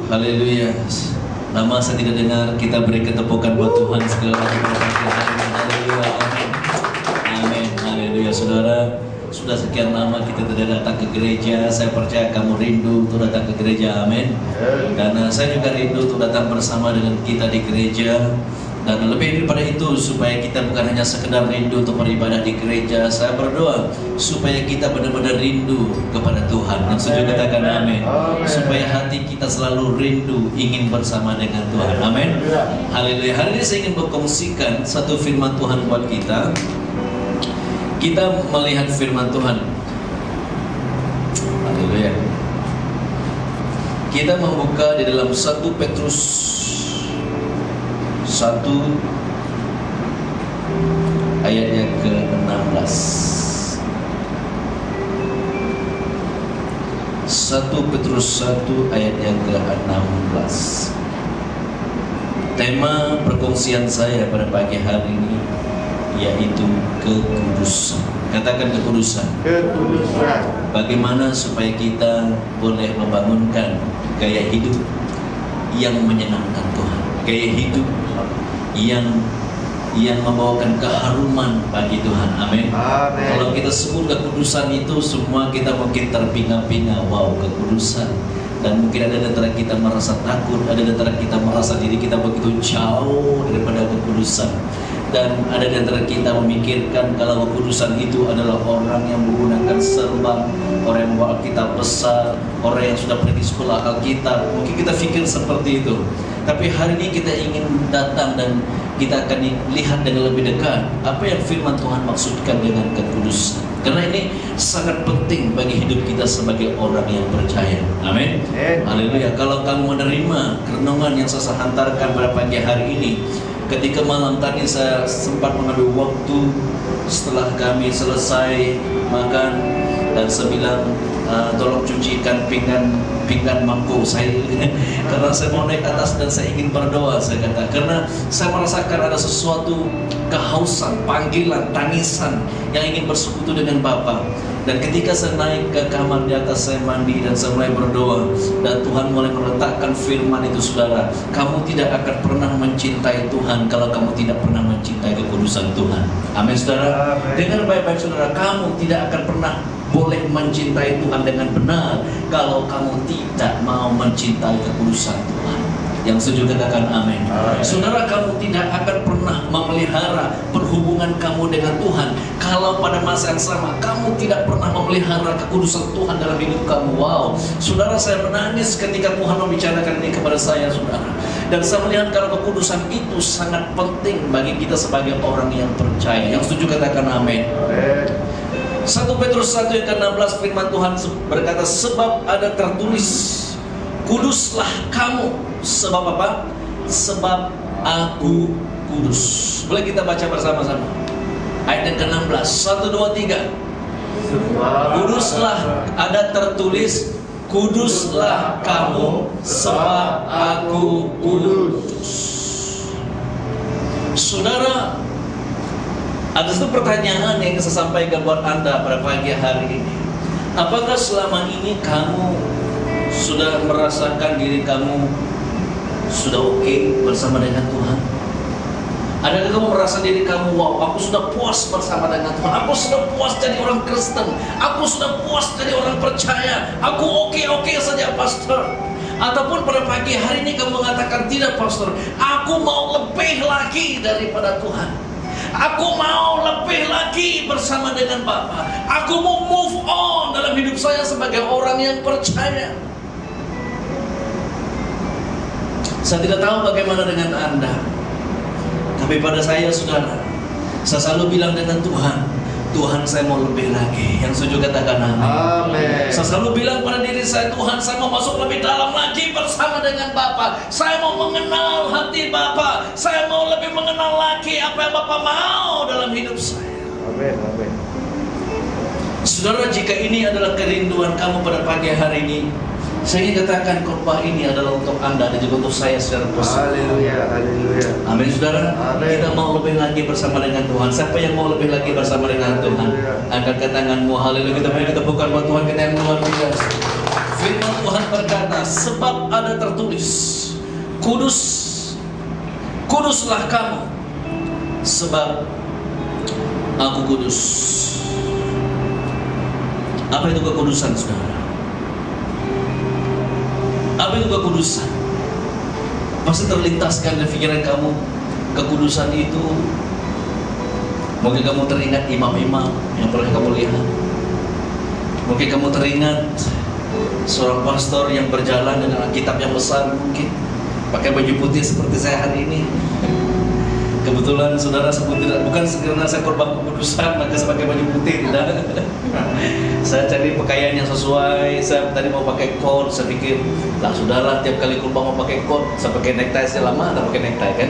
Haleluya. Lama saya tidak dengar, kita beri ketepukan buat Tuhan sekali lagi. Haleluya. Amin. Amin. Haleluya. Saudara, sudah sekian lama kita tidak datang ke gereja. Saya percaya kamu rindu untuk datang ke gereja. Amin. Dan saya juga rindu untuk datang bersama dengan kita di gereja. Dan lebih daripada itu, supaya kita bukan hanya sekedar rindu untuk beribadah di gereja, saya berdoa supaya kita benar-benar rindu kepada Tuhan. Yang setuju katakan amin. Supaya hati kita selalu rindu ingin bersama dengan Tuhan. Amin. Haleluya. Hari ini saya ingin berkongsikan satu firman Tuhan buat kita. Kita melihat firman Tuhan. Haleluya. Kita membuka di dalam 1 Petrus 1 ayatnya ke-16. 1 Petrus 1 ayatnya ke-16. Tema perkongsian saya pada pagi hari ini yaitu kekudusan. Katakan kekudusan. Kekudusan. Bagaimana supaya kita boleh membangunkan gaya hidup yang menyenangkan Tuhan, gaya hidup yang membawakan keharuman bagi Tuhan. Amin. Kalau kita sebut kekudusan itu, semua kita mungkin terpinga-pinga, wow, kekudusan. Dan mungkin ada di antara kita merasa takut, ada di antara kita merasa diri kita begitu jauh daripada kekudusan. Dan ada di antara kita memikirkan kalau kekudusan itu adalah orang yang menggunakan serban, orang yang membawa Alkitab besar, orang yang sudah pergi sekolah Alkitab. Mungkin kita pikir seperti itu. Tapi hari ini kita ingin datang dan kita akan lihat dengan lebih dekat apa yang firman Tuhan maksudkan dengan kekudusan. Karena ini sangat penting bagi hidup kita sebagai orang yang percaya. Amin. Haleluya. Kalau kamu menerima renungan yang saya hantarkan pada pagi hari ini, ketika malam tadi saya sempat mengambil waktu setelah kami selesai makan, dan saya bilang tolong cucikan pinggan mangkuk saya karena saya mau naik atas dan saya ingin berdoa, saya kata, karena saya merasakan ada sesuatu kehausan, panggilan, tangisan yang ingin bersekutu dengan Bapa. Dan ketika saya naik ke kamar di atas, saya mandi dan saya mulai berdoa, dan Tuhan mulai meletakkan firman itu, saudara, kamu tidak akan pernah mencintai Tuhan kalau kamu tidak pernah mencintai kekudusan Tuhan. Amin, saudara. Dengar baik-baik, saudara, kamu tidak akan pernah boleh mencintai Tuhan dengan benar kalau kamu tidak mau mencintai kekudusan Tuhan. Yang setuju katakan amin. Saudara, kamu tidak akan pernah memelihara perhubungan kamu dengan Tuhan kalau pada masa yang sama kamu tidak pernah memelihara kekudusan Tuhan dalam hidup kamu. Wow, saudara, saya menangis ketika Tuhan membicarakan ini kepada saya, saudara. Dan saya melihat kalau kekudusan itu sangat penting bagi kita sebagai orang yang percaya. Yang setuju katakan amin. 1 Petrus 1 ayat ke-16 firman Tuhan berkata, sebab ada tertulis, kuduslah kamu. Sebab apa? Sebab aku kudus. Boleh kita baca bersama-sama ayat yang ke-16. 1, 2, 3. Kuduslah, ada tertulis, kuduslah kamu sebab aku kudus. Saudara, ada satu pertanyaan yang saya sampaikan buat Anda pada pagi hari ini. Apakah selama ini kamu sudah merasakan diri kamu sudah oke bersama dengan Tuhan? Adakah kamu merasa diri kamu, wow, aku sudah puas bersama dengan Tuhan, aku sudah puas jadi orang Kristen, aku sudah puas jadi orang percaya, aku oke saja, pastor? Ataupun pada pagi hari ini kamu mengatakan, tidak, pastor, aku mau lebih lagi daripada Tuhan, aku mau lebih lagi bersama dengan Bapa, aku mau move on dalam hidup saya sebagai orang yang percaya. Saya tidak tahu bagaimana dengan Anda, tapi pada saya, saudara, saya selalu bilang dengan Tuhan, Tuhan, saya mau lebih lagi. Yang setuju katakan amin. Saya selalu bilang pada diri saya, Tuhan, saya mau masuk lebih dalam lagi bersama dengan Bapa. Saya mau mengenal hati Bapa. Saya mau lebih mengenal lagi apa yang Bapa mau dalam hidup saya. Amin. Saudara, jika ini adalah kerinduan kamu pada pagi hari ini, saya ingin katakan khotbah ini adalah untuk Anda dan juga untuk saya secara personal. Haleluya. Amin, saudara. Amin. Kita mau lebih lagi bersama dengan Tuhan. Siapa yang mau lebih lagi bersama dengan Tuhan? Angkat tanganmu. Haleluya. Kita beri ketepukan buat Tuhan kita yang luar biasa. Firman Tuhan berkata, sebab ada tertulis, kudus, kuduslah kamu, sebab aku kudus. Apa itu kekudusan, saudara? Apa itu kekudusan? Pasti terlintaskan di pikiran kamu, kekudusan itu mungkin kamu teringat imam-imam yang pernah kamu lihat. Mungkin kamu teringat seorang pastor yang berjalan dengan kitab yang besar, mungkin pakai baju putih seperti saya hari ini. Kebetulan saudara sebut tidak, bukan karena saya korban kekudusan maka saya pakai baju putih, tidak. Saya cari pakaian yang sesuai. Saya tadi mau pakai coat, saya pikir lah sudahlah, tiap kali kurban mau pakai coat, saya pakai necktie. Saya lama tak pakai necktie kan.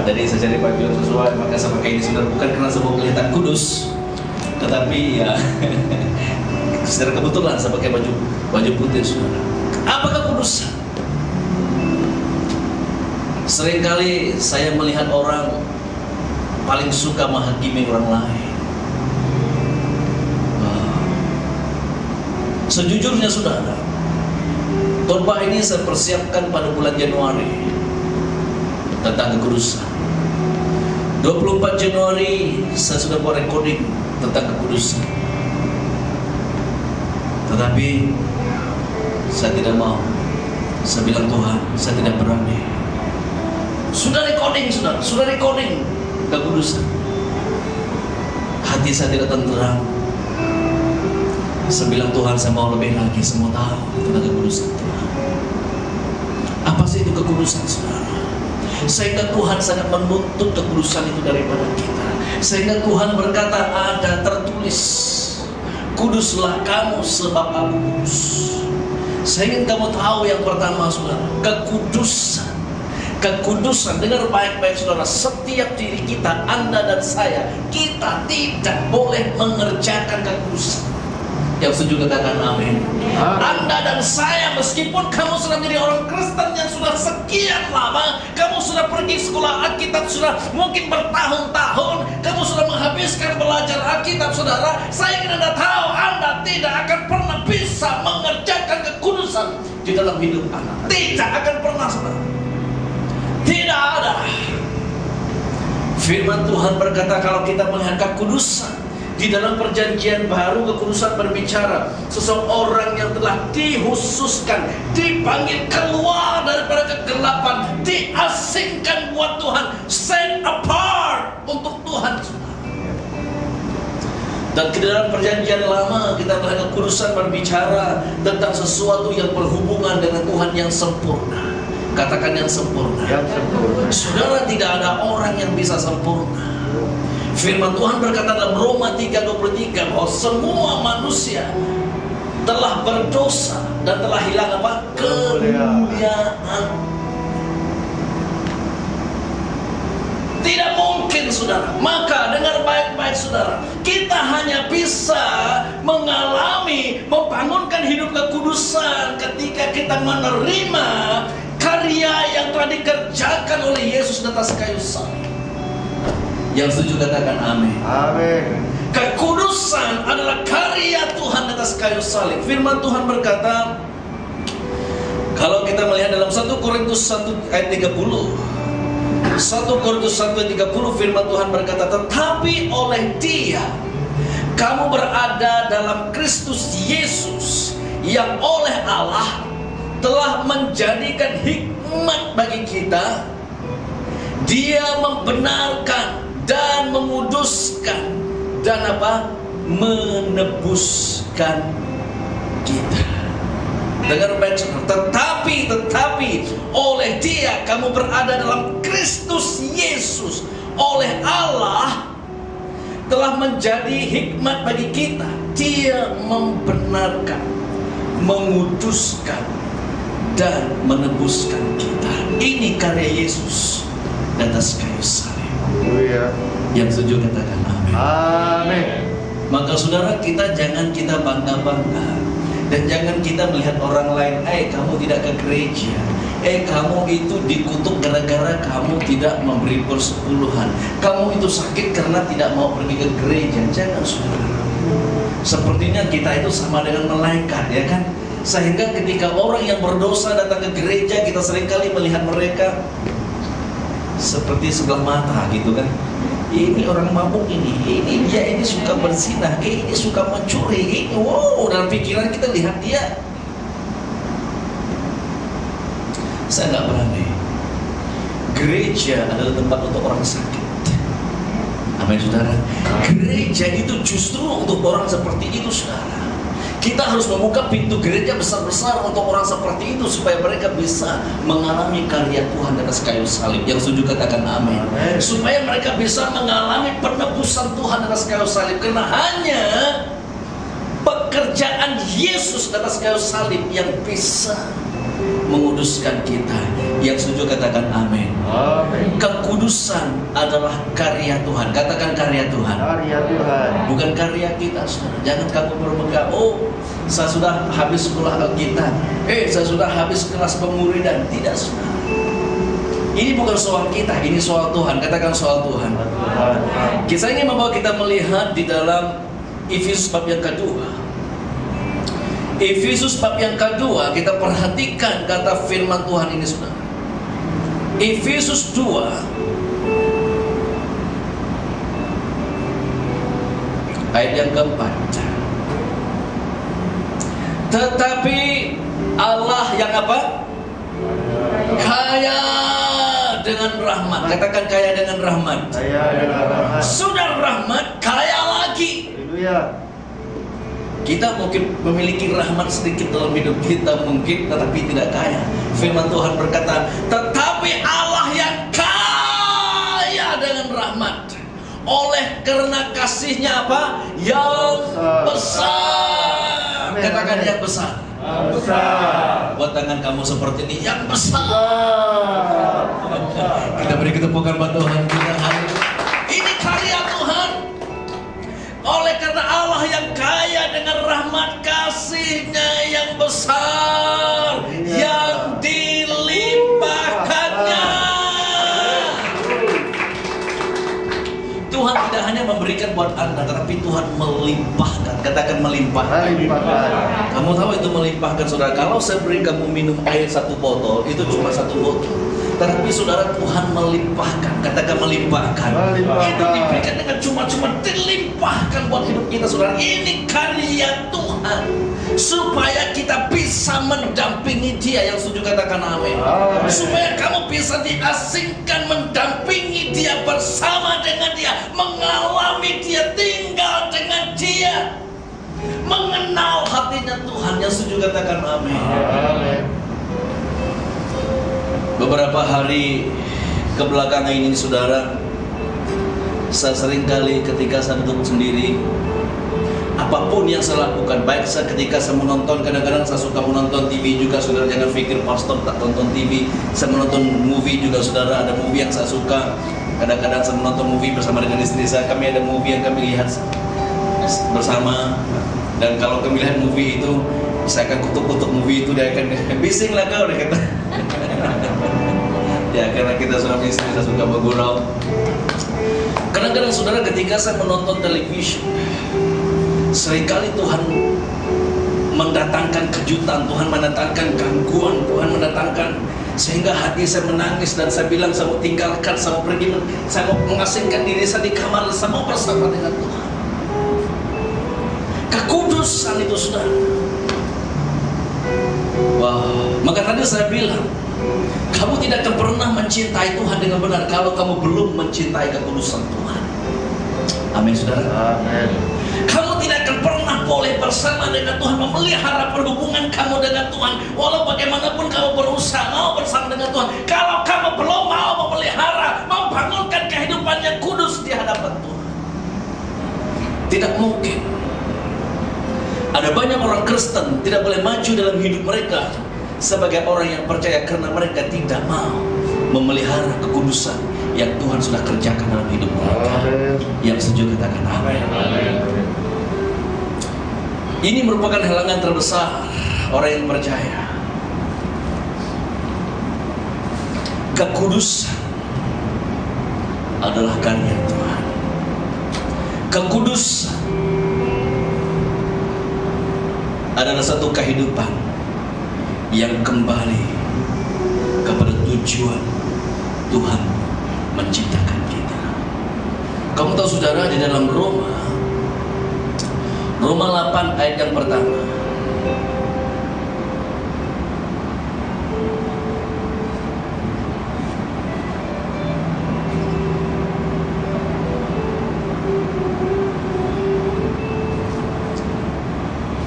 Jadi saya cari baju yang sesuai, maka saya pakai ini, saudara. Bukan karena saya mau kelihatan kudus, tetapi ya secara kebetulan saya pakai baju putih, saudara. Apakah kudusan? Seringkali saya melihat orang paling suka menghakimi orang lain. Sejujurnya, saudara, khotbah ini saya persiapkan pada bulan Januari tentang kekudusan. 24 Januari saya sudah buat recording tentang kekudusan. Tetapi saya tidak mau. Saya bilang, Tuhan, saya tidak berani. Sudah recording, saudara, sudah recording kekudusan. Hati saya tidak tenteram. Saya bilang, Tuhan, saya mau lebih lagi, saya mau tahu tentang kekudusan Tuhan. Apa sih itu kekudusan, saudara? Sehingga Tuhan sangat menuntut kekudusan itu daripada kita. Sehingga Tuhan berkata, ada tertulis, kuduslah kamu sebab aku kudus. Saya ingin kamu tahu yang pertama, saudara, kekudusan. Kekudusan, dengar baik-baik saudara, setiap diri kita, Anda dan saya, kita tidak boleh mengerjakan kekudusan. Yang setuju katakan amin. Anda dan saya, meskipun kamu sudah menjadi orang Kristen yang sudah sekian lama, kamu sudah pergi sekolah Alkitab, sudah mungkin bertahun-tahun, kamu sudah menghabiskan belajar Alkitab, saudara, saya ingin Anda tahu, Anda tidak akan pernah bisa mengerjakan kekudusan di dalam hidup Anda. Tidak akan pernah, saudara. Tidak ada. Firman Tuhan berkata, kalau kita melihat kekudusan di dalam perjanjian baru, kekudusan berbicara seseorang yang telah dikhususkan, dipanggil keluar daripada kegelapan, diasingkan buat Tuhan, set apart untuk Tuhan. Dan di dalam perjanjian lama kita melihat kekudusan berbicara tentang sesuatu yang berhubungan dengan Tuhan yang sempurna. Katakan yang sempurna. Saudara, tidak ada orang yang bisa sempurna. Firman Tuhan berkata dalam Roma 3:23 bahwa semua manusia telah berdosa dan telah hilang apa? Kemuliaan. Tidak mungkin, saudara. Maka dengar baik-baik, saudara, kita hanya bisa mengalami, membangunkan hidup kekudusan ketika kita menerima karya yang telah dikerjakan oleh Yesus di atas kayu salib. Yang setuju katakan amin. Amin. Kekudusan adalah karya Tuhan di atas kayu salib. Firman Tuhan berkata, kalau kita melihat dalam 1 Korintus 1 ayat 30, 1 Korintus 1 ayat 30, firman Tuhan berkata, tetapi oleh Dia kamu berada dalam Kristus Yesus, yang oleh Allah telah menjadikan hikmat bagi kita. Dia membenarkan dan menguduskan dan apa? Menebuskan kita. Dengar baik, tetapi oleh Dia kamu berada dalam Kristus Yesus, oleh Allah telah menjadi hikmat bagi kita. Dia membenarkan, menguduskan dan menebuskan kita. Ini karya Yesus di atas kayu salib. Yang setuju katakan amin. Amin. Maka saudara, kita jangan kita bangga-bangga. Dan jangan kita melihat orang lain, kamu tidak ke gereja, kamu itu dikutuk gara-gara kamu tidak memberi persepuluhan, kamu itu sakit karena tidak mau pergi ke gereja. Jangan, saudara. Sepertinya kita itu sama dengan malaikat, ya kan? Sehingga ketika orang yang berdosa datang ke gereja, kita seringkali melihat mereka seperti sebelah mata gitu kan. Ini orang mabuk ini dia ini suka berzinah, ini suka mencuri, ini wow, dalam pikiran kita lihat dia. Saya nggak berani. Gereja adalah tempat untuk orang sakit. Amin saudara. Gereja itu justru untuk orang seperti itu saudara. Kita harus membuka pintu gereja besar-besar untuk orang seperti itu supaya mereka bisa mengalami karya Tuhan di atas kayu salib. Yang setuju katakan amin. Supaya mereka bisa mengalami penebusan Tuhan di atas kayu salib. Karena hanya pekerjaan Yesus di atas kayu salib yang bisa menguduskan kita. Yang setuju katakan amin. Amin. Kekudusan adalah karya Tuhan. Katakan karya Tuhan. Karya Tuhan. Bukan karya kita, saudara. Jangan kamu bermegah. Oh, saya sudah habis sekolah Alkitab. Saya sudah habis kelas pemuridan. Tidak, saudara. Ini bukan soal kita, ini soal Tuhan. Katakan soal Tuhan. Kisah ini membawa kita melihat di dalam Efesus bab yang kedua. Efesus bab yang kedua, kita perhatikan kata firman Tuhan ini saudara. Efesus 2 ayat yang keempat. Tetapi Allah yang apa? Kaya dengan rahmat. Katakan kaya dengan rahmat. Kaya dengan rahmat. Sudah rahmat, kaya lagi. Haleluya. Kita mungkin memiliki rahmat sedikit dalam hidup kita mungkin, tetapi tidak kaya. Firman Tuhan berkata, tetapi Allah yang kaya dengan rahmat, oleh karena kasihnya apa? Yang besar. Katakan yang besar. Besar. Buat tangan kamu seperti ini, yang besar. Kita beri ketepukan buat Tuhan kita. Ini karya Tuhan. Oleh karena Allah yang kaya dengan rahmat kasih-Nya yang besar, yang dilimpahkannya. Tuhan tidak hanya memberikan buat Anda, tetapi Tuhan melimpahkan. Katakan melimpahkan. Kamu tahu itu melimpahkan, saudara. Kalau saya beri kamu minum air 1 botol, itu cuma 1 botol. Tetapi saudara, Tuhan melimpahkan. Katakan melimpahkan. Itu diberikan dengan cuma-cuma, dilimpahkan buat hidup kita saudara. Ini karya Tuhan supaya kita bisa mendampingi Dia. Yang setuju katakan amin. Supaya kamu bisa diasingkan mendampingi Dia, bersama dengan Dia, mengalami Dia, tinggal dengan Dia, mengenal hatinya Tuhan. Yang setuju katakan amin. Beberapa hari kebelakangan ini saudara, saya sering kali ketika saya duduk sendiri, apapun yang saya lakukan, baik saya ketika saya menonton, kadang-kadang saya suka menonton TV juga saudara. Jangan pikir pastor tak tonton TV. Saya menonton movie juga saudara. Ada movie yang saya suka. Kadang-kadang saya menonton movie bersama dengan istri saya. Kami ada movie yang kami lihat bersama. Dan kalau kami lihat movie itu, saya akan kutuk-kutuk movie itu. Dia akan bising lah kau, dia kata. Ya, karena kita suami istri, saya suka bergurau. Kadang-kadang saudara, ketika saya menonton televisi, seringkali Tuhan mendatangkan kejutan, Tuhan mendatangkan gangguan, Tuhan mendatangkan, sehingga hati saya menangis dan saya bilang saya mau tinggalkan, saya mau pergi, saya mau mengasingkan diri saya di kamar, saya mau bersama dengan Tuhan. Kekudusan itu saudara. Wow. Maka tadi saya bilang, kamu tidak akan pernah mencintai Tuhan dengan benar kalau kamu belum mencintai kekudusan Tuhan. Amin saudara. Amin. Kamu tidak akan pernah boleh bersama dengan Tuhan, memelihara perhubungan kamu dengan Tuhan, walau bagaimanapun kamu berusaha mau bersama dengan Tuhan, kalau kamu belum mau memelihara, mau bangunkan kehidupan yang kudus di hadapan Tuhan. Tidak mungkin. Ada banyak orang Kristen tidak boleh maju dalam hidup mereka sebagai orang yang percaya, karena mereka tidak mau memelihara kekudusan yang Tuhan sudah kerjakan dalam hidup mereka. Yang setuju katakan amin. Ini merupakan halangan terbesar orang yang percaya. Kekudusan adalah karya Tuhan. Kekudusan adalah satu kehidupan yang kembali kepada tujuan Tuhan menciptakan kita. Kamu tahu saudara, di dalam Roma 8 ayat yang pertama,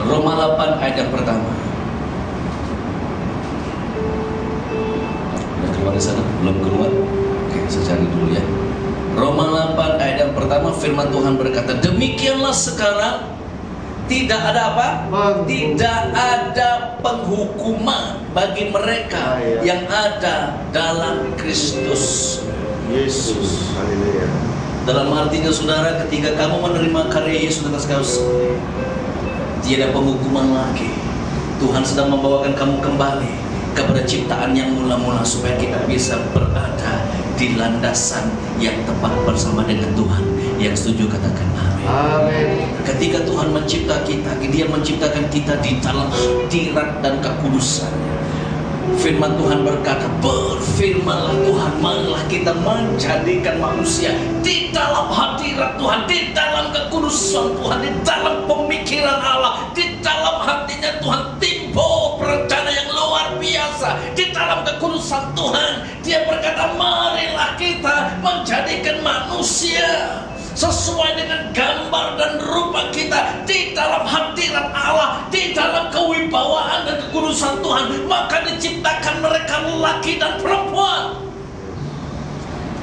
Roma 8 ayat yang pertama. Udah keluar di sana? Belum keluar? Oke, saya cari dulu ya. Roma 8 ayat yang pertama, firman Tuhan berkata, demikianlah sekarang tidak ada apa? Tidak ada penghukuman bagi mereka yang ada dalam Kristus Yesus. Haleluya. Dalam artinya saudara, ketika kamu menerima karya Yesus atas kayu salib, tiada penghukuman lagi. Tuhan sedang membawakan kamu kembali kepada ciptaan yang mula-mula, supaya kita bisa berada di landasan yang tepat bersama dengan Tuhan. Yang setuju katakan amin. Amin. Ketika Tuhan mencipta kita, Dia menciptakan kita di dalam hadirat dan kekudusan. Firman Tuhan berkata, berfirmanlah Tuhan, marilah kita menjadikan manusia di dalam hadirat Tuhan, di dalam kekudusan Tuhan, di dalam pemikiran Allah, di dalam hatinya Tuhan timbul rencana yang luar biasa. Di dalam kekudusan Tuhan, Dia berkata, marilah kita menjadikan manusia sesuai dengan gambar dan rupa kita di dalam hadirat Allah, di dalam kewibawaan dan kekudusan Tuhan. Maka diciptakan mereka lelaki dan perempuan.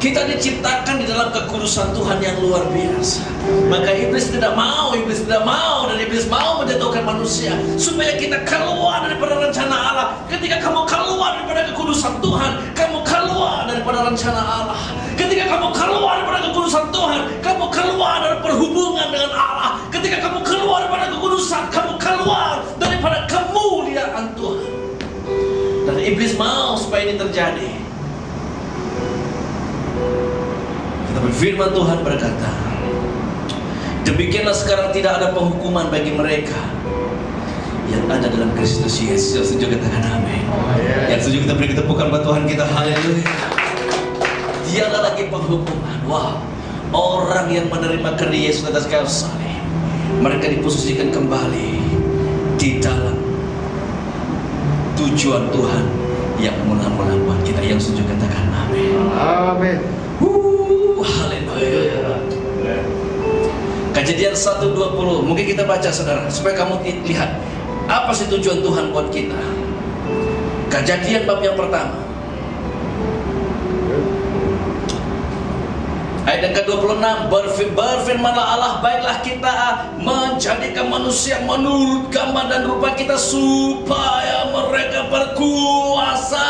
Kita diciptakan di dalam kekudusan Tuhan yang luar biasa. Maka iblis tidak mau dan iblis mau menjatuhkan manusia supaya kita keluar daripada rencana Allah. Ketika kamu keluar daripada kekudusan Tuhan, kamu keluar daripada rencana Allah. Ketika kamu keluar daripada kekudusan Tuhan, kamu keluar dari perhubungan dengan Allah. Ketika kamu keluar daripada kekudusan, kamu keluar daripada kemuliaan Tuhan. Dan iblis mau supaya ini terjadi. Tetapi firman Tuhan berkata, demikianlah sekarang tidak ada penghukuman bagi mereka yang ada dalam Kristus Yesus. Yang setuju katakan amin. Yang setuju kita beri ketepukan buat Tuhan kita. Haleluya. Tiada lagi penghukuman. Wah, orang yang menerima karya Yesus atas kayu salib, mereka diposisikan kembali di dalam tujuan Tuhan yang mula-mula buat kita. Yang setuju katakan amin. Amin. Haleluya. Kejadian 1:20. Mungkin kita baca saudara, supaya kamu lihat apa sih tujuan Tuhan buat kita. Kejadian bab yang pertama, ayat yang ke-26, berfirmanlah Allah, baiklah kita menjadikan manusia menurut gambar dan rupa kita, supaya mereka berkuasa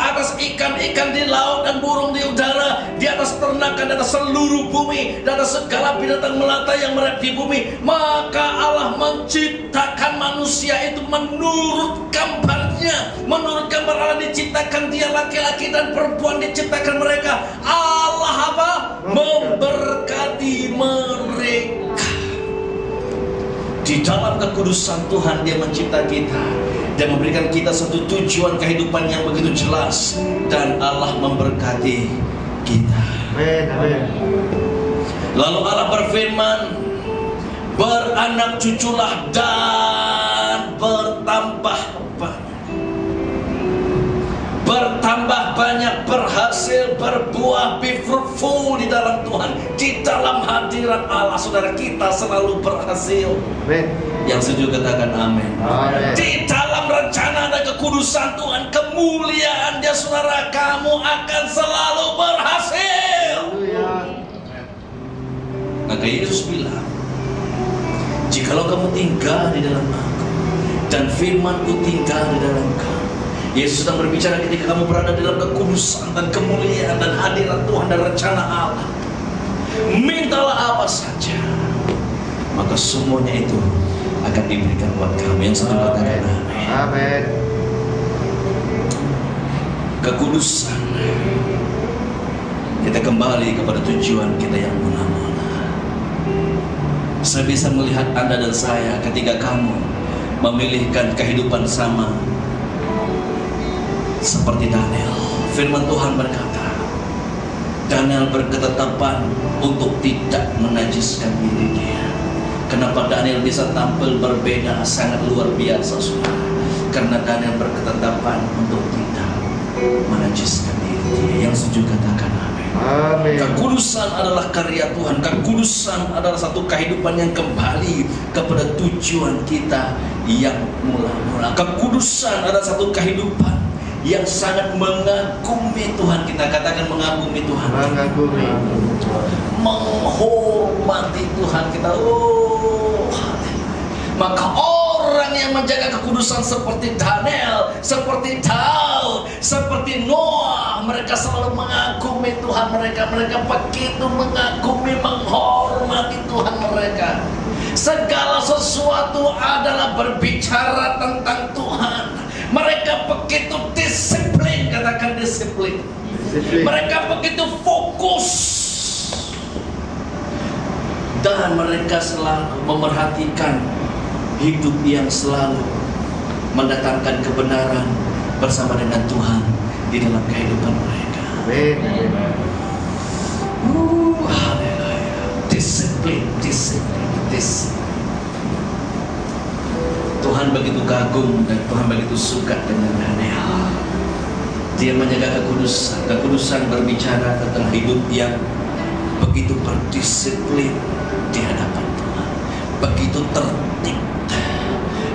atas ikan-ikan di laut dan burung di udara, di atas ternakan, di atas seluruh bumi, dan atas segala binatang melata yang merayap di bumi. Maka Allah menciptakan manusia itu menurut gambarnya. Menurut gambar Allah diciptakan dia, laki-laki dan perempuan diciptakan mereka. Allah apa? Memberkati mereka. Di dalam kekudusan Tuhan Dia mencipta kita dan memberikan kita satu tujuan kehidupan yang begitu jelas, dan Allah memberkati kita. Amin. Lalu Allah berfirman, beranak cuculah dan bertambah banyak, berhasil berbuah, be fruitful di dalam Tuhan, di dalam hadirat Allah. Saudara, kita selalu berhasil. Amin. Yang setuju katakan amin. Amin. Di dalam rencana dan kekudusan Tuhan, kemuliaan Dia, saudara, kamu akan selalu berhasil. Maka Yesus bilang, jikalau kamu tinggal di dalam Aku dan firman-Ku tinggal di dalam kamu. Yesus sedang berbicara ketika kamu berada dalam kekudusan dan kemuliaan dan hadirat Tuhan dan rencana Allah. Mintalah apa saja, maka semuanya itu akan diberikan buat kamu. Yang satu katakan amin. Amin. Kekudusan, kita kembali kepada tujuan kita yang mula-mula. Saya bisa melihat Anda dan saya ketika kamu memilihkan kehidupan sama seperti Daniel. Firman Tuhan berkata, Daniel berketetapan untuk tidak menajiskan diri dia. Kenapa Daniel bisa tampil berbeda sangat luar biasa, saudara? Karena Daniel berketetapan untuk tidak menajiskan diri dia. Yang setuju katakan amin. Amin. Kekudusan adalah karya Tuhan. Kekudusan adalah satu kehidupan yang kembali kepada tujuan kita yang mula-mula. Kekudusan adalah satu kehidupan yang sangat mengagumi Tuhan. Kita katakan mengagumi Tuhan. Mengagumi. Menghormati Tuhan kita. Oh, maka orang yang menjaga kekudusan seperti Daniel, seperti Daud, seperti Noah, mereka selalu mengagumi Tuhan mereka. Mereka begitu mengagumi, menghormati Tuhan mereka. Segala sesuatu adalah berbicara tentang Tuhan. Mereka begitu disiplin, katakan disiplin. Mereka begitu fokus. Dan mereka selalu memerhatikan hidup yang selalu mendatangkan kebenaran bersama dengan Tuhan di dalam kehidupan mereka. Haleluya. Disiplin. Tuhan begitu kagum dan Tuhan begitu suka dengan Daniel. Dia menjaga kekudusan. Kekudusan berbicara tentang hidup yang begitu berdisiplin di hadapan Tuhan, begitu tertib,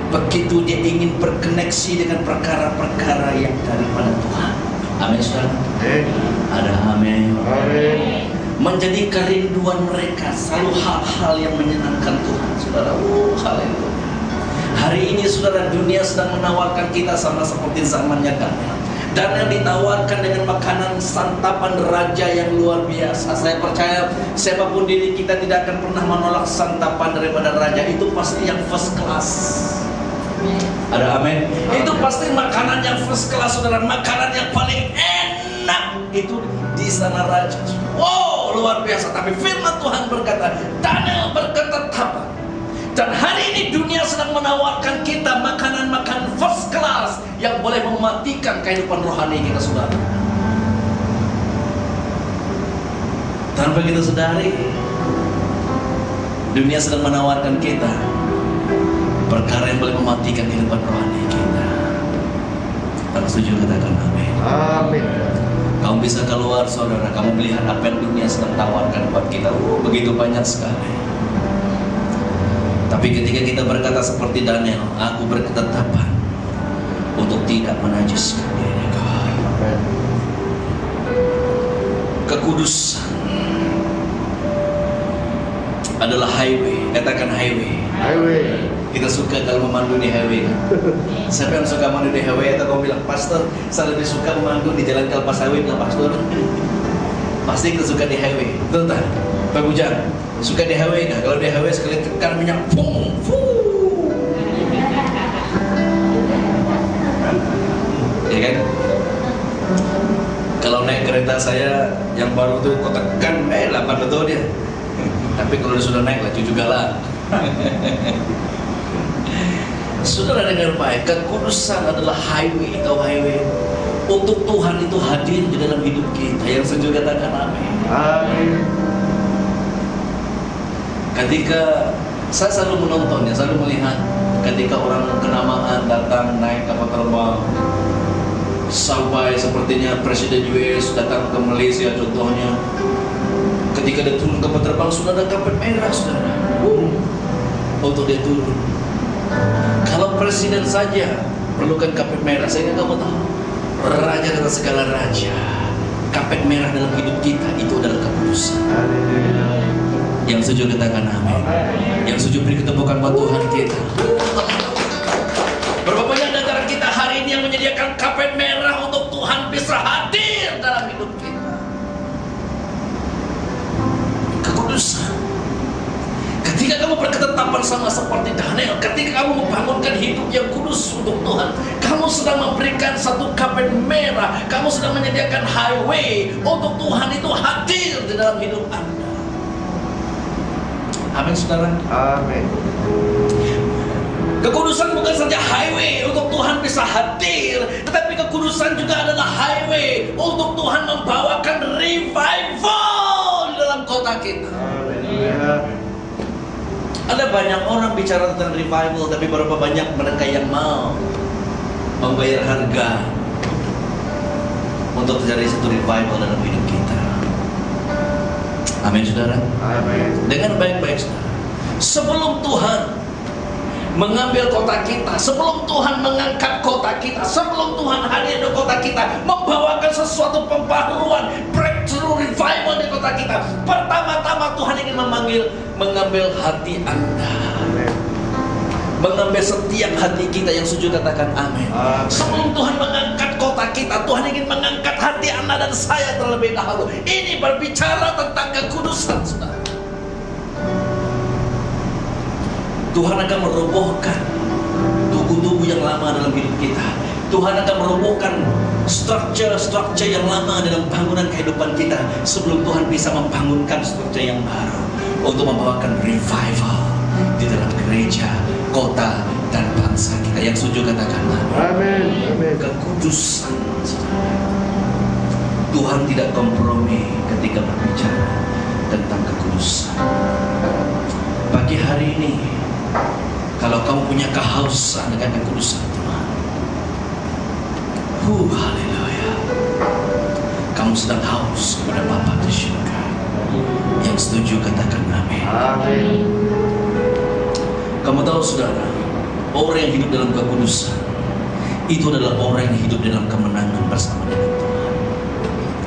begitu dia ingin berkoneksi dengan perkara-perkara yang daripada Tuhan. Amin, saudara. Ada amin. Menjadi kerinduan mereka selalu hal-hal yang menyenangkan Tuhan, saudara. Haleluya. Hari ini, saudara, dunia sedang menawarkan kita sama seperti zamannya Daniel. Daniel ditawarkan dengan makanan santapan raja yang luar biasa. Saya percaya siapapun diri kita tidak akan pernah menolak santapan daripada raja. Itu pasti yang first class. Ada amin. Itu pasti makanan yang first class, saudara. Makanan yang paling enak itu di sana raja. Wow, luar biasa. Tapi firman Tuhan berkata, Daniel berketetapan. Dan hari ini dunia sedang menawarkan kita makanan-makanan first class yang boleh mematikan kehidupan rohani kita, saudara. Tanpa kita sadari, dunia sedang menawarkan kita perkara yang boleh mematikan kehidupan rohani kita. Kalau setuju katakan amin. Amin. Kamu bisa keluar, saudara. Kamu melihat apa yang dunia sedang tawarkan buat kita. Begitu banyak sekali. Tapi ketika kita berkata seperti Daniel, aku berketetapan untuk tidak menajiskan diriku. Kekudusan adalah highway. Katakan highway. Highway. Kita suka kalau memandu di highway. Siapa yang suka memandu di highway? Atau kamu bilang, Pastor, saya lebih suka memandu di jalan Kalpas Highway. Bilang, Pastor, pasti kita suka di highway. Betul tak? Pak Bujang, suka di highway nggak? Kalau di highway sekali tekan minyak, pung, ya kan? Kalau naik kereta saya yang baru tuh kau tekan, lapan betul dia. Tapi kalau sudah naik laju juga lah. Saudara dengar baik, kekudusan adalah highway atau highway untuk Tuhan itu hadir di dalam hidup kita. Yang setuju katakan amin. Amin. Ketika saya selalu menontonnya, selalu melihat ketika orang kenamaan datang naik kapal terbang, sampai sepertinya Presiden US datang ke Malaysia contohnya, ketika dia turun kapal terbang sudah ada karpet merah, saudara, untuk dia turun. Kalau presiden saja perlukan karpet merah, saya nggak mau tahu. Raja kata segala raja, karpet merah dalam hidup kita itu adalah kekudusan. Yang setuju katakan amin. Yang setuju beri ketepukan buat Tuhan kita. Berapa banyak di antara kita hari ini yang menyediakan karpet merah untuk Tuhan bisa hadir dalam hidup kita. Kekudusan. Ketika kamu berketetapan sama seperti Daniel, ketika kamu membangunkan hidup yang kudus untuk Tuhan, kamu sedang memberikan satu karpet merah, kamu sedang menyediakan highway untuk Tuhan itu hadir di dalam hidup Anda. Amin, saudara. Amin. Kekudusan bukan saja highway untuk Tuhan bisa hadir, tetapi kekudusan juga adalah highway untuk Tuhan membawakan revival di dalam kota kita. Haleluya. Ada banyak orang bicara tentang revival, tapi berapa banyak mereka yang mau membayar harga untuk terjadi satu revival dalam hidup kita. Amin, saudara. Amin. Dengan baik-baik, saudara. Sebelum Tuhan mengambil kota kita, sebelum Tuhan mengangkat kota kita, sebelum Tuhan hadir di kota kita, membawakan sesuatu pembaharuan, breakthrough revival di kota kita, pertama-tama Tuhan ingin mengambil hati Anda, Amin. mengambil setiap hati kita yang sujud katakan amin. Amin. Sebelum Tuhan mengangkat kota kita, Tuhan ingin mengangkat hati Anda dan saya terlebih dahulu. Ini berbicara tentang kekudusan, saudara. Tuhan akan merobohkan tubuh-tubuh yang lama dalam hidup kita. Tuhan akan merobohkan struktur yang lama dalam bangunan kehidupan kita sebelum Tuhan bisa membangunkan struktur yang baru untuk membawakan revival di dalam gereja, kota, dan bangsa kita. Yang setuju katakan Amin. Amin. kekudusan. Tuhan tidak kompromi ketika berbicara tentang kekudusan. Pagi hari ini, kalau kamu punya kehausan dengan kekudusan Tuhan, haleluya, kamu sedang haus kepada Bapa di surga. Yang setuju katakan amin. Amin. Kamu tahu, saudara, orang yang hidup dalam kekudusan itu adalah orang yang hidup dalam kemenangan bersama dengan Tuhan.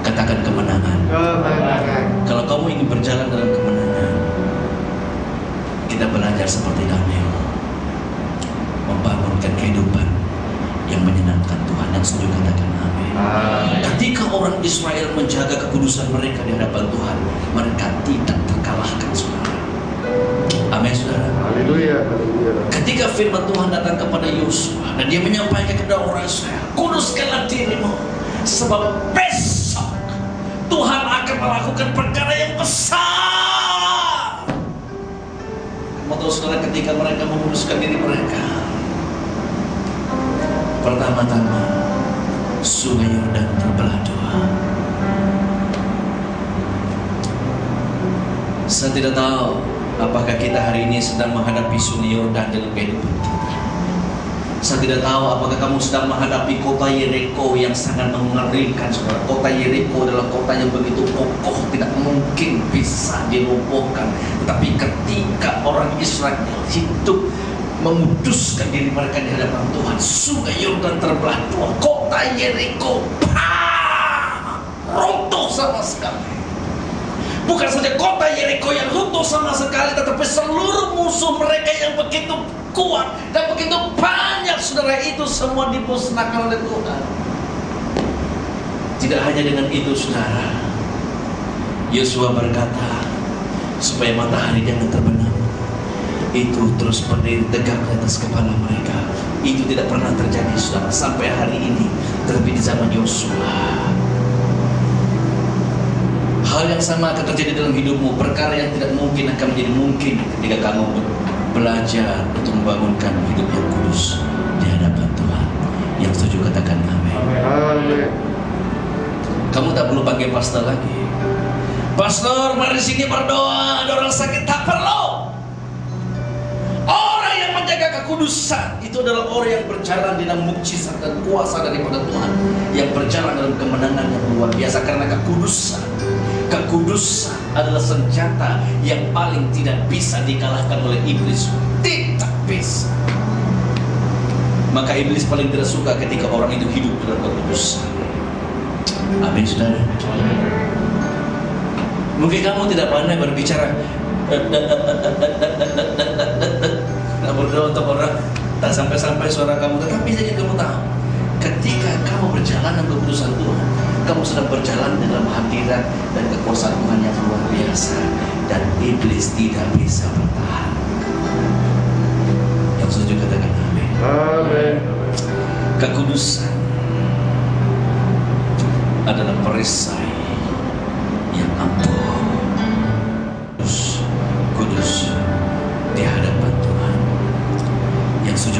Katakan kemenangan. Kemenangan. Kalau kamu ingin berjalan dalam kemenangan, kita belajar seperti Daniel, membangunkan kehidupan yang menyenangkan Tuhan. Yang setuju katakan amin. Amin. Ketika orang Israel menjaga kekudusan mereka di hadapan Tuhan, mereka tidak terkalahkan, saudara. Amin, saudara. Haleluya. Haleluya. Ketika firman Tuhan datang kepada Yosua dan dia menyampaikan kepada orang Israel, kuduskanlah dirimu, sebab besok Tuhan akan melakukan perkara yang besar. Kamu tahu, saudara, ketika mereka menguduskan diri mereka, pertama-tama sungai Yordan terbelah dua. Saya tidak tahu apakah kita hari ini sedang menghadapi sungai Yordan dalam kehidupan kita. Saya tidak tahu apakah kamu sedang menghadapi kota Yeriko yang sangat mengerikan, saudara. Kota Yeriko adalah kota yang begitu kokoh, tidak mungkin bisa dilumpuhkan. Tetapi ketika orang Israel hidup menguduskan diri mereka di hadapan Tuhan, sungai Yordan terbelah dua, kota Yeriko runtuh sama sekali. Bukan saja kota Yeriko yang runtuh sama sekali, tetapi seluruh musuh mereka yang begitu kuat dan begitu banyak, saudara, itu semua dimusnahkan oleh Tuhan. Tidak hanya dengan itu, saudara, Yosua berkata supaya matahari jangan terbenam, itu terus berdiri tegak di atas kepala mereka. Itu tidak pernah terjadi, saudara, sampai hari ini, terlebih di zaman Yosua. Hal yang sama akan terjadi dalam hidupmu. Perkara yang tidak mungkin akan menjadi mungkin ketika kamu belajar untuk membangunkan hidup yang kudus di hadapan Tuhan. Yang setuju katakan amin. Amin. Kamu tak perlu panggil pastor lagi. Pastor, mari sini berdoa, ada orang sakit. Tak perlu. Orang yang menjaga kekudusan itu adalah orang yang berjalan di dalam mukjizat dan kuasa daripada Tuhan, yang berjalan dalam kemenangan yang luar biasa. Karena kekudusan adalah senjata yang paling tidak bisa dikalahkan oleh iblis. Tidak bisa. Maka iblis paling tidak suka ketika orang itu hidup dalam kekudusan. Amin, saudara. Mungkin kamu tidak pandai berbicara, tidak berdoa untuk orang, tak sampai-sampai suara kamu. Tetapi jadi kamu tahu, ketika kamu berjalan dalam kekudusan Tuhan, kamu sedang berjalan dalam hadirat dan kekuasaan Tuhan yang luar biasa, dan iblis tidak bisa bertahan. Yang setuju katakan amin. Amin. Kekudusan adalah perisai yang ampuh, kudus di hadapan Tuhan. Yang setuju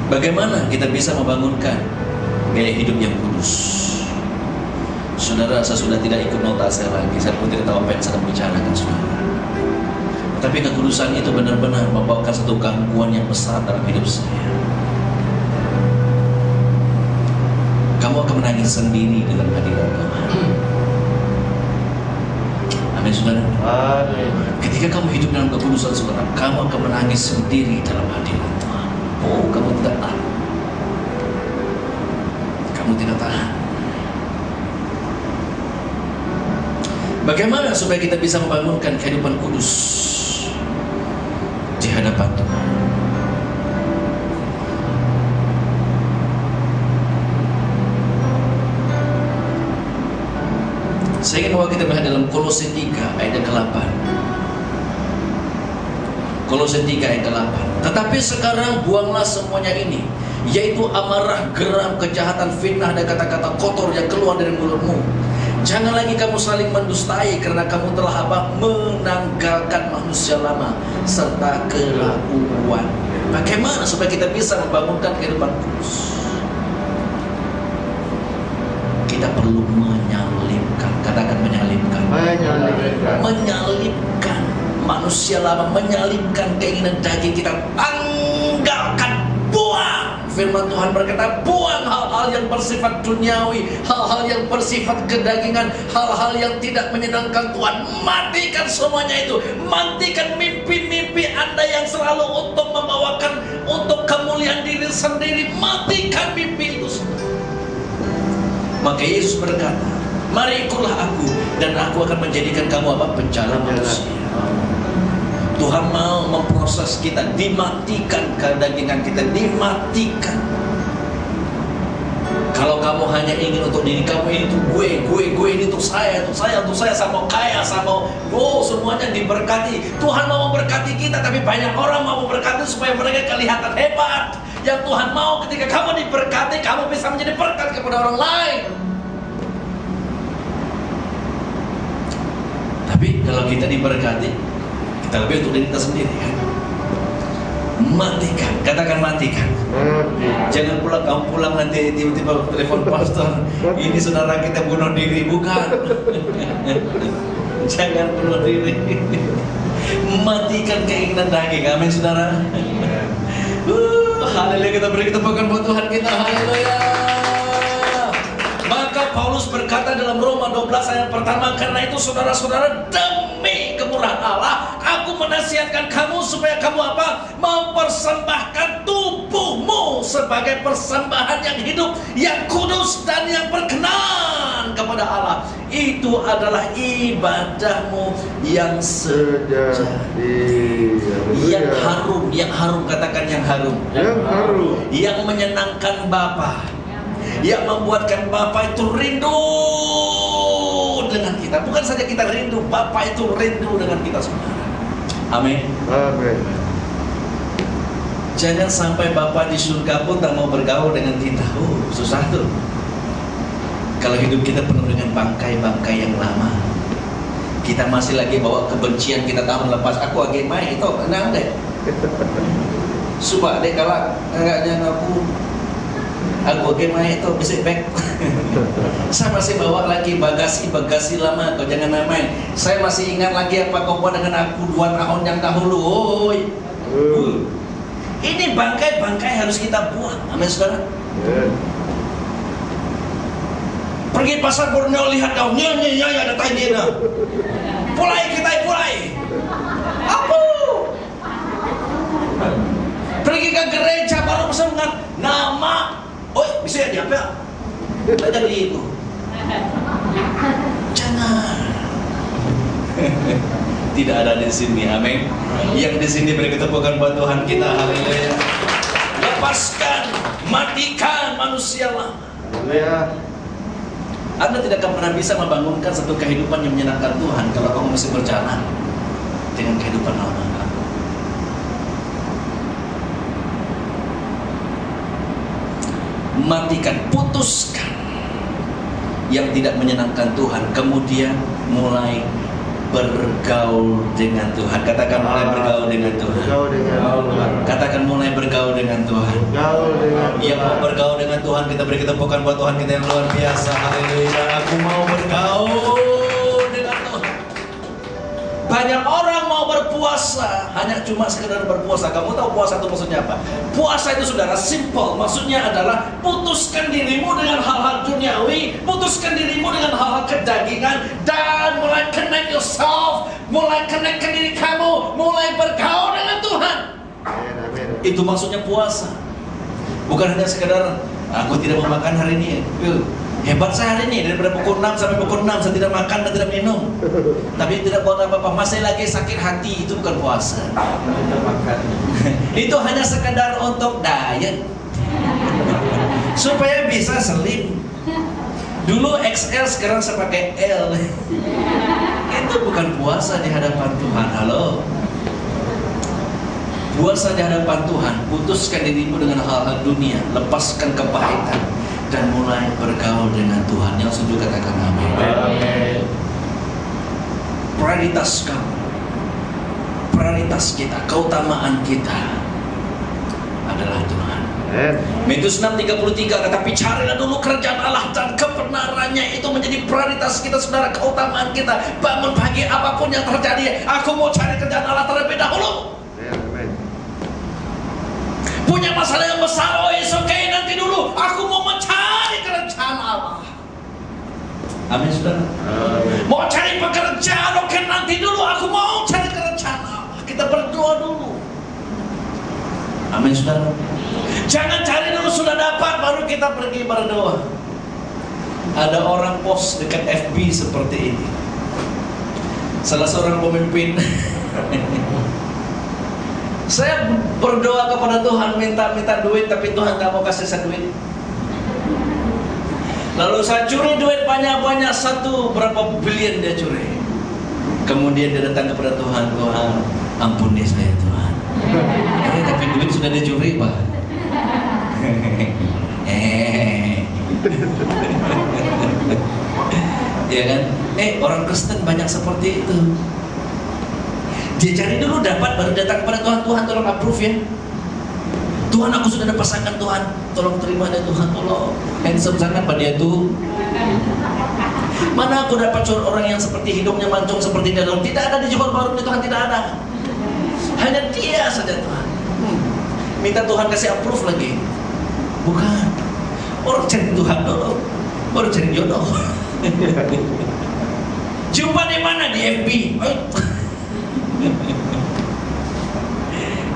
Bagaimana kita bisa membangunkan gaya hidup yang kudus? Saudara, saya sudah tidak ikut nota saya lagi. Saya pun tidak tahu apa yang sedang bicarakan, saudara. Tapi kekudusan itu benar-benar membawakan satu gangguan yang besar dalam hidup saya. Kamu akan menangis sendiri dalam hadirat Tuhan. Amin, saudara. Amin. Ketika kamu hidup dalam kekudusan, saudara, kamu akan menangis sendiri dalam hadirat Tuhan. Oh, kamu tidak tahan. Kamu tidak tahan. Bagaimana supaya kita bisa membangunkan kehidupan kudus di hadapan Tuhan? Saya ingin bahwa kita melihat dalam Kolose 3 ayat 8. Kolose 3 ayat 8. Tetapi sekarang buanglah semuanya ini, yaitu amarah, geram, kejahatan, fitnah, dan kata-kata kotor yang keluar dari mulutmu. Jangan lagi kamu saling mendustai, karena kamu telah menanggalkan manusia lama serta kelakuan. Bagaimana supaya kita bisa membangunkan kehidupan kudus? Kita perlu menyalibkan, katakan menyalibkan. Menyalibkan manusia lama, menyalibkan keinginan daging kita, tanggalkan, buang. Firman Tuhan berkata, buang hal-hal yang bersifat duniawi, hal-hal yang bersifat kedagingan, hal-hal yang tidak menyenangkan Tuhan. Matikan semuanya itu. Matikan mimpi-mimpi Anda yang selalu untuk membawakan untuk kemuliaan diri sendiri. Matikan mimpi itu. Maka Yesus berkata, mari ikutlah aku, dan aku akan menjadikan kamu apa? Penjala manusia. Tuhan mau memproses kita, dimatikan kedagingan kita, dimatikan. Kalau kamu hanya ingin untuk diri kamu, ini tuh gue, ini tuh saya, saya mau kaya, saya mau, semuanya diberkati. Tuhan mau memberkati kita, tapi banyak orang mau memberkati supaya mereka kelihatan hebat. Yang Tuhan mau ketika kamu diberkati, kamu bisa menjadi berkat kepada orang lain. Tapi kalau kita diberkati, kita lebih untuk diri kita sendiri, kan? Matikan, katakan matikan. Jangan kamu pulang nanti tiba-tiba telepon pastor, ini saudara kita bunuh diri, bukan? Jangan bunuh diri. Matikan keinginan daging, amin saudara. Haleluya, kita beri ketepukan buat Tuhan kita, haleluya. Maka Paulus berkata dalam Roma 12 ayat pertama, karena itu saudara-saudara, demi kemurahan Allah, aku menasihatkan kamu supaya kamu apa? Mempersembahkan tubuhmu sebagai persembahan yang hidup, yang kudus dan yang berkenan kepada Allah. Itu adalah ibadahmu yang sejati, yang harum, katakan yang harum, yang menyenangkan Bapa, yang membuatkan Bapa itu rindu dengan kita. Bukan saja kita rindu, Bapa itu rindu dengan kita, saudara. Amin. Amin. Jangan sampai Bapa di surga pun tak mau bergaul dengan kita. Susah tuh. Kalau hidup kita penuh dengan bangkai-bangkai yang lama, kita masih lagi bawa kebencian kita tahun lepas. Aku lagi main itu, enggak deh. Sumpah deh kalau enggaknya aku lagi main itu bisa back. Saya masih bawa lagi bagasi lama. Kau jangan main. Saya masih ingat lagi apa kau buat dengan aku 2 tahun yang dahulu. Ini bangkai-bangkai harus kita buang. Amin saudara. Pergi pasar Borneo, lihat kau nyanyi ada tanya. Pulai kita pulai. Apa? Pergi ke gereja baru pesan dengan nama. Bisa ya diapa? Tidak jadi itu. Jangan. Tidak ada di sini, amin. Yang di sini beri ketepukan buat Tuhan kita, haleluya. Lepaskan, matikan manusia lama. Haleluya. Anda tidak akan pernah bisa membangunkan satu kehidupan yang menyenangkan Tuhan kalau kamu masih berjalan dengan kehidupan lama. Matikan, putuskan yang tidak menyenangkan Tuhan, kemudian mulai bergaul dengan Tuhan. Katakan mulai bergaul dengan Tuhan. Bergaul dengan Tuhan. Katakan mulai bergaul dengan Tuhan. Bergaul dengan Yang mau Tuhan. bergaul dengan Tuhan, kita beri ketepukan buat Tuhan kita yang luar biasa. Haleluya. Aku mau bergaul dengan Tuhan. Banyak orang mau berpuasa hanya cuma sekedar berpuasa. Kamu tahu puasa itu maksudnya apa? Puasa itu saudara simple. Maksudnya adalah putuskan dirimu dengan hal-hal duniawi, putuskan dirimu dengan hal-hal kedagingan, dan mulai connect yourself, mulai connectkan diri kamu, mulai bergaul dengan Tuhan. Amin. Itu maksudnya puasa. Bukan hanya sekedar aku tidak mau makan hari ini. Hebat saya hari ini, daripada pukul 6 sampai pukul 6 saya tidak makan dan tidak minum, tapi tidak buat apa-apa, masih lagi sakit hati. Itu bukan puasa. Itu hanya sekedar untuk diet supaya bisa slim. Dulu XL, sekarang saya pakai L. Itu bukan puasa di hadapan Tuhan. Halo. Puasa di hadapan Tuhan, putuskan dirimu dengan hal-hal dunia, lepaskan kepahitan, dan mulai bergaul dengan Tuhan. Yang setuju katakan amin. Amin. Prioritas kamu, prioritas kita, keutamaan kita adalah Tuhan. Matius 6:33, tetapi carilah dulu kerajaan Allah dan kebenarannya, itu menjadi prioritas kita saudara, keutamaan kita. Bangun pagi apapun yang terjadi, aku mau cari kerajaan Allah terlebih dahulu. Punya masalah yang besar, oh it's okay, nanti dulu. Aku mau mencari kerajaan Allah. Amin saudara. Mau cari pekerjaan, oke nanti dulu. Aku mau cari kerajaan Allah. Kita berdoa dulu. Amin saudara. Jangan cari dulu sudah dapat baru kita pergi berdoa. Ada orang post dekat FB seperti ini. Salah seorang pemimpin. Saya berdoa kepada Tuhan, minta duit, tapi Tuhan gak mau kasih saya duit. Lalu saya curi duit banyak-banyak, berapa bilion dia curi. Kemudian dia datang kepada Tuhan, Tuhan ampuni saya Tuhan. Tapi duit sudah dia curi Pak. Ya kan? Orang Kristen banyak seperti itu. Dia cari dulu dapat baru datang kepada Tuhan. Tuhan tolong approve ya. Tuhan aku sudah ada pasangan Tuhan, tolong terima deh Tuhan, tolong. Handsome sangat Pak dia tuh. Mana aku dapat orang yang seperti hidungnya mancung seperti dia. Tidak ada di Johor Bahru Tuhan, tidak ada. Hanya dia saja Tuhan. Minta Tuhan kasih approve lagi. Bukan. Orang cari Tuhan dulu, baru cari jodoh. Jumpa di mana? Di FB.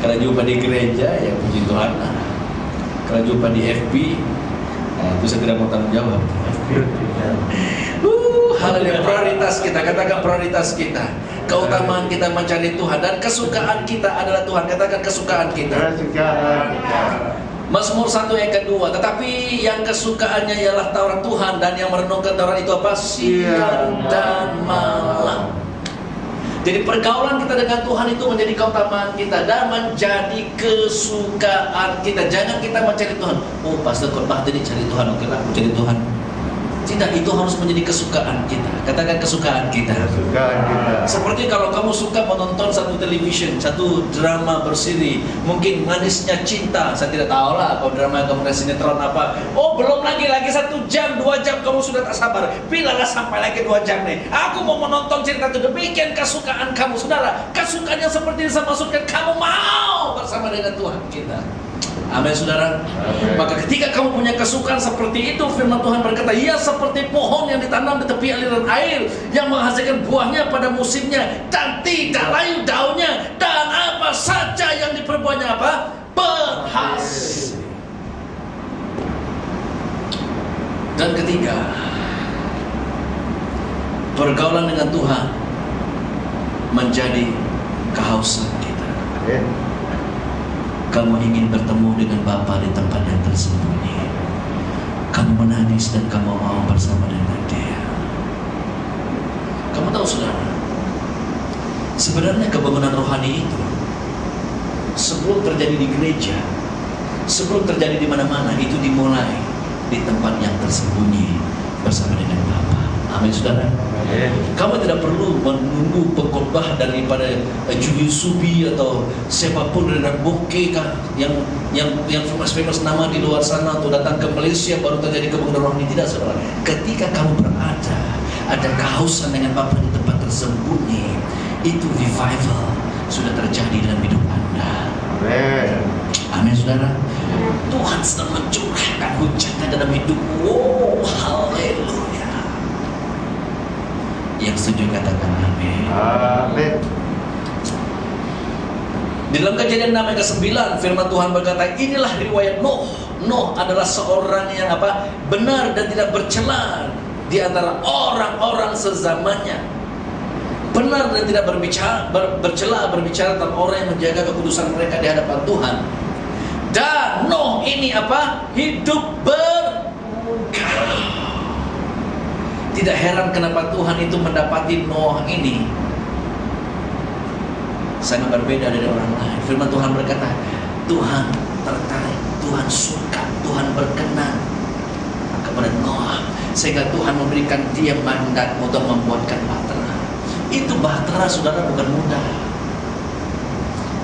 Kalau jumpa di gereja ya puji Tuhan. Kalau jumpa di FB itu saya tidak mau tanggung jawab. Haleluya. Prioritas kita, katakan prioritas kita. Keutamaan kita mencari Tuhan dan kesukaan kita adalah Tuhan. Katakan kesukaan kita. Mazmur 1 ayat kedua. Tetapi yang kesukaannya ialah Taurat Tuhan, dan yang merenungkan Taurat itu apa? Siang dan malam. Jadi pergaulan kita dengan Tuhan itu menjadi keutamaan kita dan menjadi kesukaan kita. Jangan kita mencari Tuhan. Oh pastor khotbah tadi cari Tuhan, oke lah aku cari Tuhan. Tidak, itu harus menjadi kesukaan kita. Katakan kesukaan kita. Kesukaan kita. Seperti kalau kamu suka menonton satu television, satu drama berseri, mungkin Manisnya Cinta, saya tidak tahu lah kalau drama kemudian sinetron apa. Oh belum lagi 1 jam, 2 jam kamu sudah tak sabar. Bilalah sampai lagi 2 jam nih. Aku mau menonton cerita itu. Demikian kesukaan kamu saudara. Kesukaan yang seperti ini saya maksudkan kamu mau bersama dengan Tuhan kita. Amin saudara. Amin. Maka ketika kamu punya kesukaan seperti itu, firman Tuhan berkata, ia seperti pohon yang ditanam di tepi aliran air, yang menghasilkan buahnya pada musimnya dan tidak layu daunnya, dan apa saja yang diperbuatnya apa? Berhasil. Dan ketiga, pergaulan dengan Tuhan menjadi kehausan kita. Kamu ingin bertemu dengan Bapa di tempat yang tersembunyi. Kamu menangis dan kamu mau bersama dengan Dia. Kamu tahu saudara, sebenarnya kebangunan rohani itu sebelum terjadi di gereja, sebelum terjadi di mana-mana, itu dimulai di tempat yang tersembunyi bersama dengan Bapa. Amin, saudara. Amin. Kamu tidak perlu menunggu pengkhotbah daripada Julius Subi atau siapapun dari Boke kah yang famous nama di luar sana untuk datang ke Malaysia baru terjadi kebenaran rohani. Tidak, saudara. Ketika kamu berada, ada kehausan dengan Bapa di tempat tersembunyi, itu revival sudah terjadi dalam hidup Anda. Amin. Amin, saudara. Tuhan sedang mencurahkan hujannya dalam hidupmu. Oh, haleluya. Yang setuju katakan amin. Amin. Di dalam Kejadian 6 ayat ke-9, firman Tuhan berkata, inilah riwayat Nuh. Nuh adalah seorang yang benar dan tidak bercela di antara orang-orang sezamannya. Benar dan tidak bercela berbicara tentang orang yang menjaga kekudusan mereka di hadapan Tuhan. Dan Nuh ini hidup berkah. Tidak heran kenapa Tuhan itu mendapati Nuh ini sangat berbeda dari orang lain. Firman Tuhan berkata, Tuhan tertarik, Tuhan suka, Tuhan berkenan kepada Nuh, sehingga Tuhan memberikan dia mandat untuk membuatkan bahtera. Itu bahtera, saudara, bukan mudah.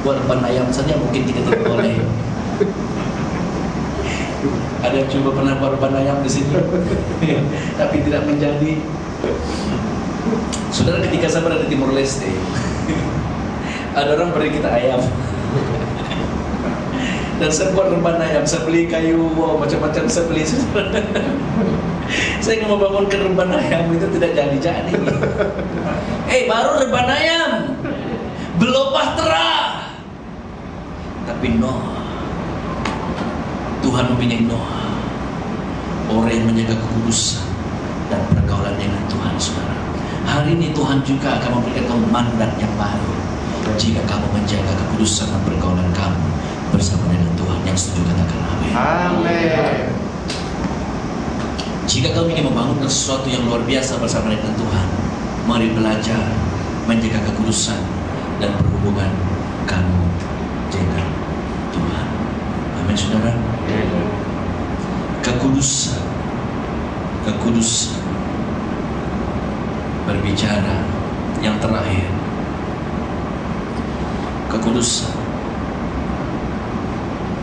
Buat ayam saja mungkin tidak boleh. Ada yang coba pernah korban ayam di sini, tapi tidak menjadi. Saudara, ketika saya berada di Timor Leste, ada orang beri kita ayam, dan saya buat reban ayam. Saya beli kayu, macam-macam saya beli. Saya ingin membangunkan reban ayam itu tidak jadi. Baru reban ayam, belum bahtera. Tapi Tuhan mempunyai Noah, orang yang menjaga kekudusan dan pergaulan dengan Tuhan, saudara. Hari ini Tuhan juga akan memberikan kamu mandat yang baru jika kamu menjaga kekudusan dan pergaulan kamu bersama dengan Tuhan. Yang setuju katakan amin. Amin. Jika kamu ingin membangunkan sesuatu yang luar biasa bersama dengan Tuhan, mari belajar menjaga kekudusan dan perhubungan kamu dengan Tuhan. Amin, saudara. Kekudusan berbicara yang terakhir. Kekudusan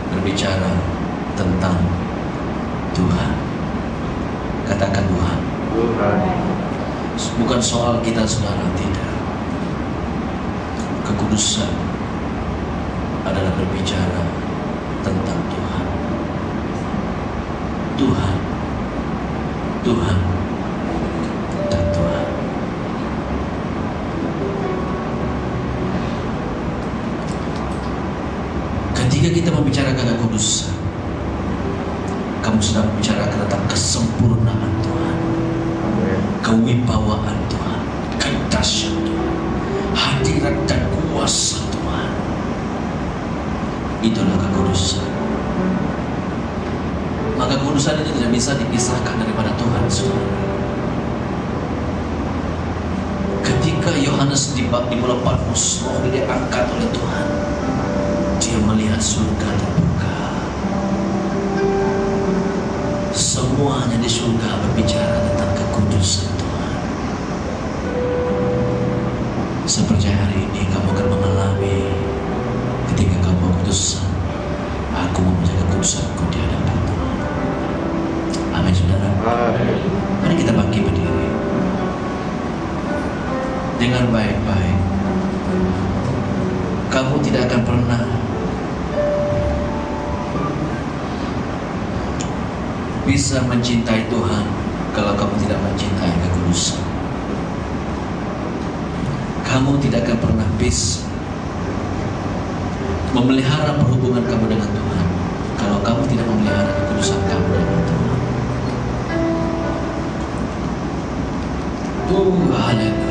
berbicara tentang Tuhan. Katakan Tuhan. Tuhan. Bukan soal kita, saudara, tidak. Kekudusan adalah berbicara tentang Tuhan. Tuhan dan Tuhan. Ketika kita membicarakan kekudusan, kamu sedang membicarakan tentang kesempurnaan Tuhan, kewibawaan Tuhan, kedahsyatan Tuhan, hadirat dan kuasa Tuhan. Itulah kekudusan. Maka kekudusan itu tidak bisa dipisahkan daripada Tuhan, saudara. Ketika Yohanes di Pulau Patmos, roh dia diangkat oleh Tuhan, dia melihat surga terbuka. Semuanya di surga berbicara tentang kekudusan Tuhan. Seperti hari ini kamu akan mengalami ketika kamu kekudusan, aku mau menjaga kekudusanku di hadapan Tuhan. Amin, saudara. Amin. Mari kita bangkit berdiri. Dengar baik-baik. Kamu tidak akan pernah bisa mencintai Tuhan kalau kamu tidak mencintai kekudusan. Kamu tidak akan pernah bisa memelihara perhubungan kamu dengan Tuhan kalau kamu tidak memelihara kekudusan kamu dengan Tuhan. Haleluya.